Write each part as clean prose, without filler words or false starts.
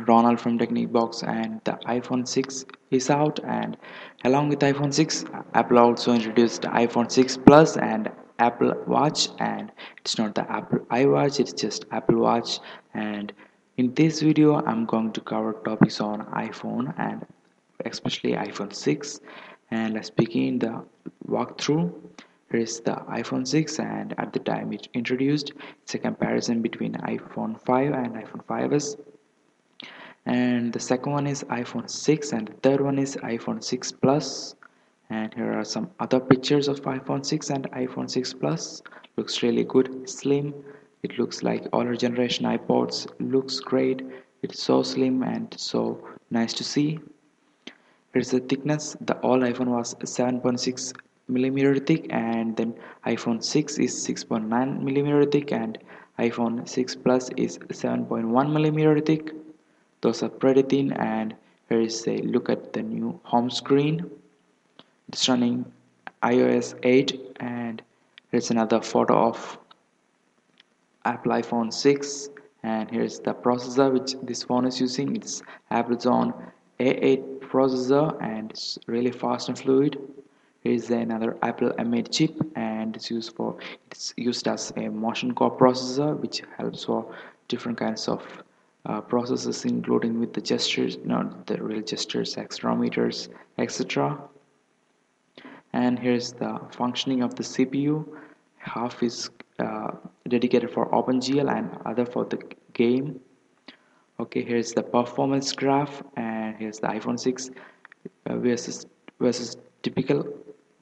Ronald from Technique Box, and the iPhone 6 is out. And along with iPhone 6, Apple also introduced the iPhone 6 Plus and Apple Watch. And it's not the Apple iWatch, it's just Apple Watch. And in this video, I'm going to cover topics on iPhone and especially iPhone 6. And let's begin the walkthrough. Here is the iPhone 6, and at the time it introduced, it's a comparison between iPhone 5 and iPhone 5s. And the second one is iPhone 6, and the third one is iPhone 6 Plus. And here are some other pictures of iPhone 6 and iPhone 6 Plus. Looks really good, slim. It looks like older generation iPods. Looks great. It's so slim and so nice to see. Here's the thickness. The old iPhone was 7.6 millimeter thick, and then iPhone 6 is 6.9 millimeter thick, and iPhone 6 Plus is 7.1 millimeter thick. Those are pretty thin. And here is a look at the new home screen. It's running iOS 8, and here's another photo of Apple iPhone 6. And here's the processor which this phone is using. It's Apple's own A8 processor, and it's really fast and fluid. Here's another Apple M8 chip, and it's used as a motion core processor, which helps for different kinds of processes, including with the gestures, not the real gestures, accelerometers, etc. And here's the functioning of the CPU. Half is dedicated for OpenGL and other for the game. Okay, here's the performance graph, and here's the iPhone 6 versus typical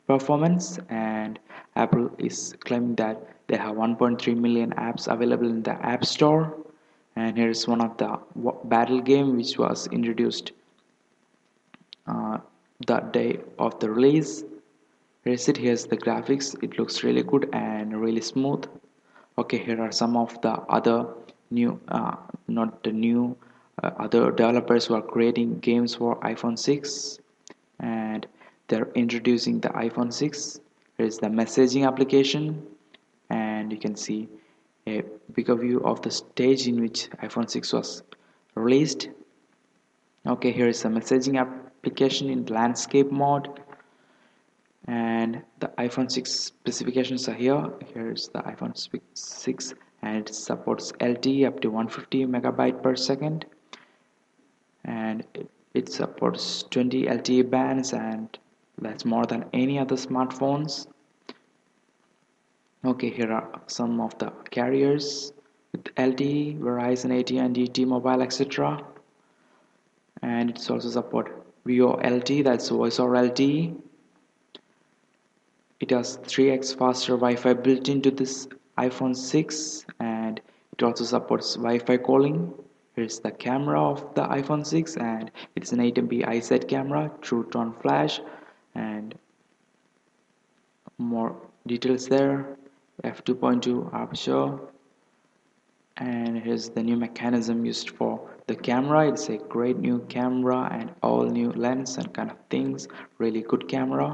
performance. And Apple is claiming that they have 1.3 million apps available in the App Store. And here's one of the battle game which was introduced the day of the release. Here's the graphics. It looks really good and really smooth. Okay, here are some of the other new not the new other developers who are creating games for iPhone 6, and they're introducing the iPhone 6. Here's the messaging application, and you can see a bigger view of the stage in which iPhone 6 was released. Okay, here is the messaging application in landscape mode, and the iPhone 6 specifications are here. Here's the iPhone 6, and it supports LTE up to 150 megabyte per second, and it supports 20 LTE bands, and that's more than any other smartphones. Okay, here are some of the carriers with LTE: Verizon, AT&T, T-Mobile, etc. And it's also support VoLTE, that's voice over LTE. It has 3x faster Wi-Fi built into this iPhone 6, and it also supports Wi-Fi calling. Here's the camera of the iPhone 6, and it's an 8MP iSight camera, True Tone Flash, and more details there. f2.2 aperture, and here's the new mechanism used for the camera. It's a great new camera and all new lens and kind of things. Really good camera.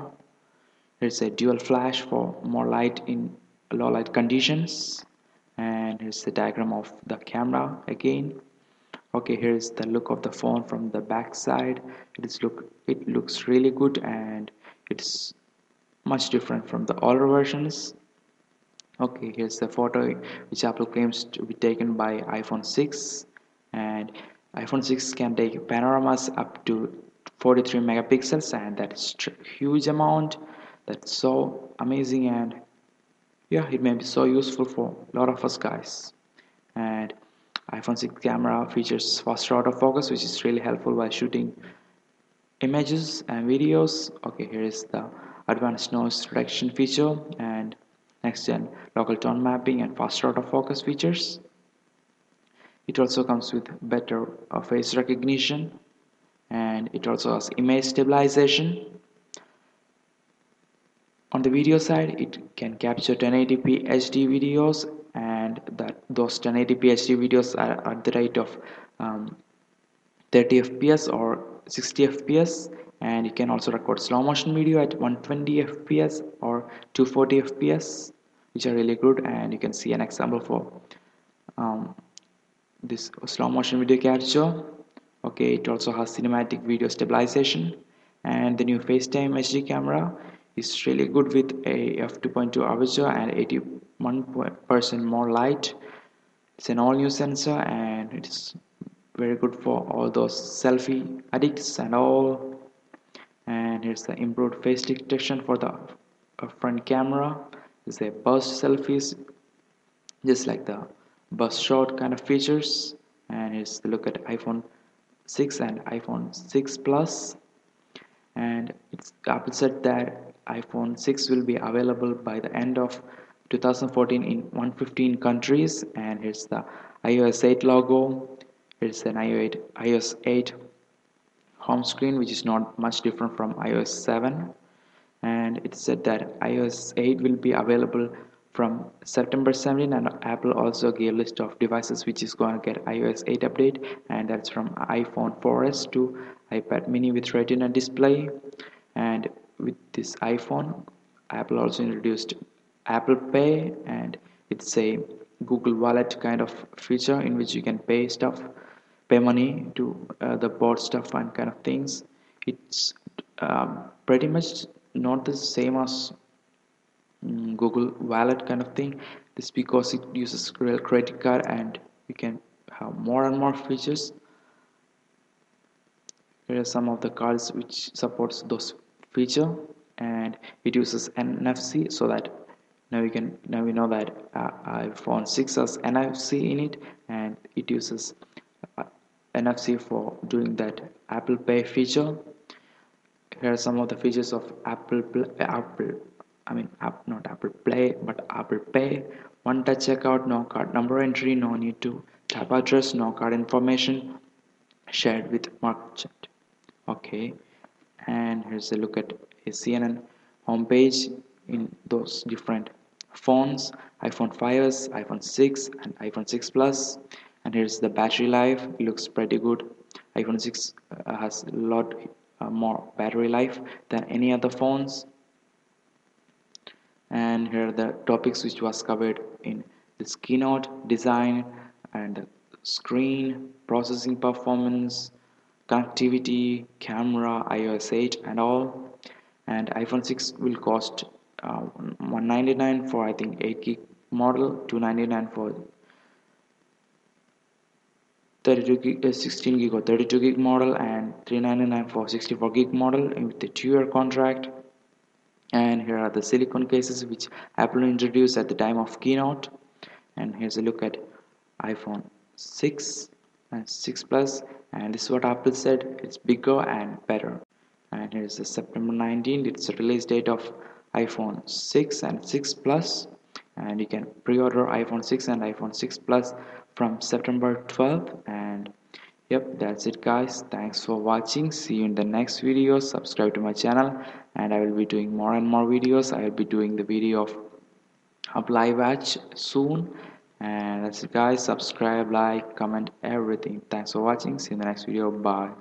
Here's a dual flash for more light in low light conditions, and here's the diagram of the camera again. Okay, here's the look of the phone from the back side. It looks really good, and it's much different from the older versions. Okay, here's the photo which Apple claims to be taken by iPhone 6, and iPhone 6 can take panoramas up to 43 megapixels, and that's a huge amount. That's so amazing, and yeah, it may be so useful for a lot of us guys. And iPhone 6 camera features faster autofocus, which is really helpful while shooting images and videos. Okay, here is the advanced noise reduction feature, and next gen local tone mapping and faster autofocus features. It also comes with better face recognition, and it also has image stabilization. On the video side, it can capture 1080p HD videos, and those 1080p HD videos are at the rate of 30 fps or 60 fps, and you can also record slow motion video at 120 fps or 240 fps, which are really good. And you can see an example for this slow motion video capture. Okay, it also has cinematic video stabilization, and the new FaceTime HD camera is really good with a f2.2 aperture and 81% more light. It's an all new sensor and it's very good for all those selfie addicts and all. And here's the improved face detection for the front camera. It's a burst selfies just like the bus shot kind of features. And here's the look at iPhone 6 and iPhone 6 Plus. And it's Apple said that iPhone 6 will be available by the end of 2014 in 115 countries. And here's the iOS 8 logo. It's an iOS 8 home screen, which is not much different from iOS 7. And it said that iOS 8 will be available from September 17, and Apple also gave a list of devices which is going to get iOS 8 update, and that's from iPhone 4S to iPad mini with retina display. And with this iPhone, Apple also introduced Apple Pay, and it's a Google Wallet kind of feature in which you can pay money to the board stuff and kind of things. It's pretty much not the same as Google Wallet kind of thing. This because it uses real credit card and you can have more and more features. Here are some of the cards which supports those feature, and it uses NFC so that now we know that iPhone 6 has NFC in it, and it uses uh, NFC for doing that Apple Pay feature. Here are some of the features of not Apple Play, but Apple Pay. One touch checkout, no card number entry, no need to tap address, no card information shared with merchant. Okay, and here's a look at a CNN homepage in those different phones: iPhone 5s, iPhone 6, and iPhone 6 Plus. And here's the battery life. It looks pretty good. iPhone 6 has a lot more battery life than any other phones. And here are the topics which was covered in this keynote: design and screen, processing performance, connectivity, camera, iOS 8 and all. And iPhone 6 will cost 199 for I think 8 gig model, 299 for 32 gig, 16 gig or 32 gig model, and 399 for 64 gig model with the 2-year contract. And here are the silicone cases which Apple introduced at the time of keynote. And here's a look at iPhone 6 and 6 Plus, and this is what Apple said: it's bigger and better. And here's the September 19th, it's the release date of iPhone 6 and 6 Plus, and you can pre-order iPhone 6 and iPhone 6 Plus from September 12th. And yep, that's it guys. Thanks for watching. See you in the next video. Subscribe to my channel, and I will be doing more and more videos. I will be doing the video of Apply Watch soon. And that's it guys. Subscribe, like, comment, everything. Thanks for watching. See you in the next video. Bye.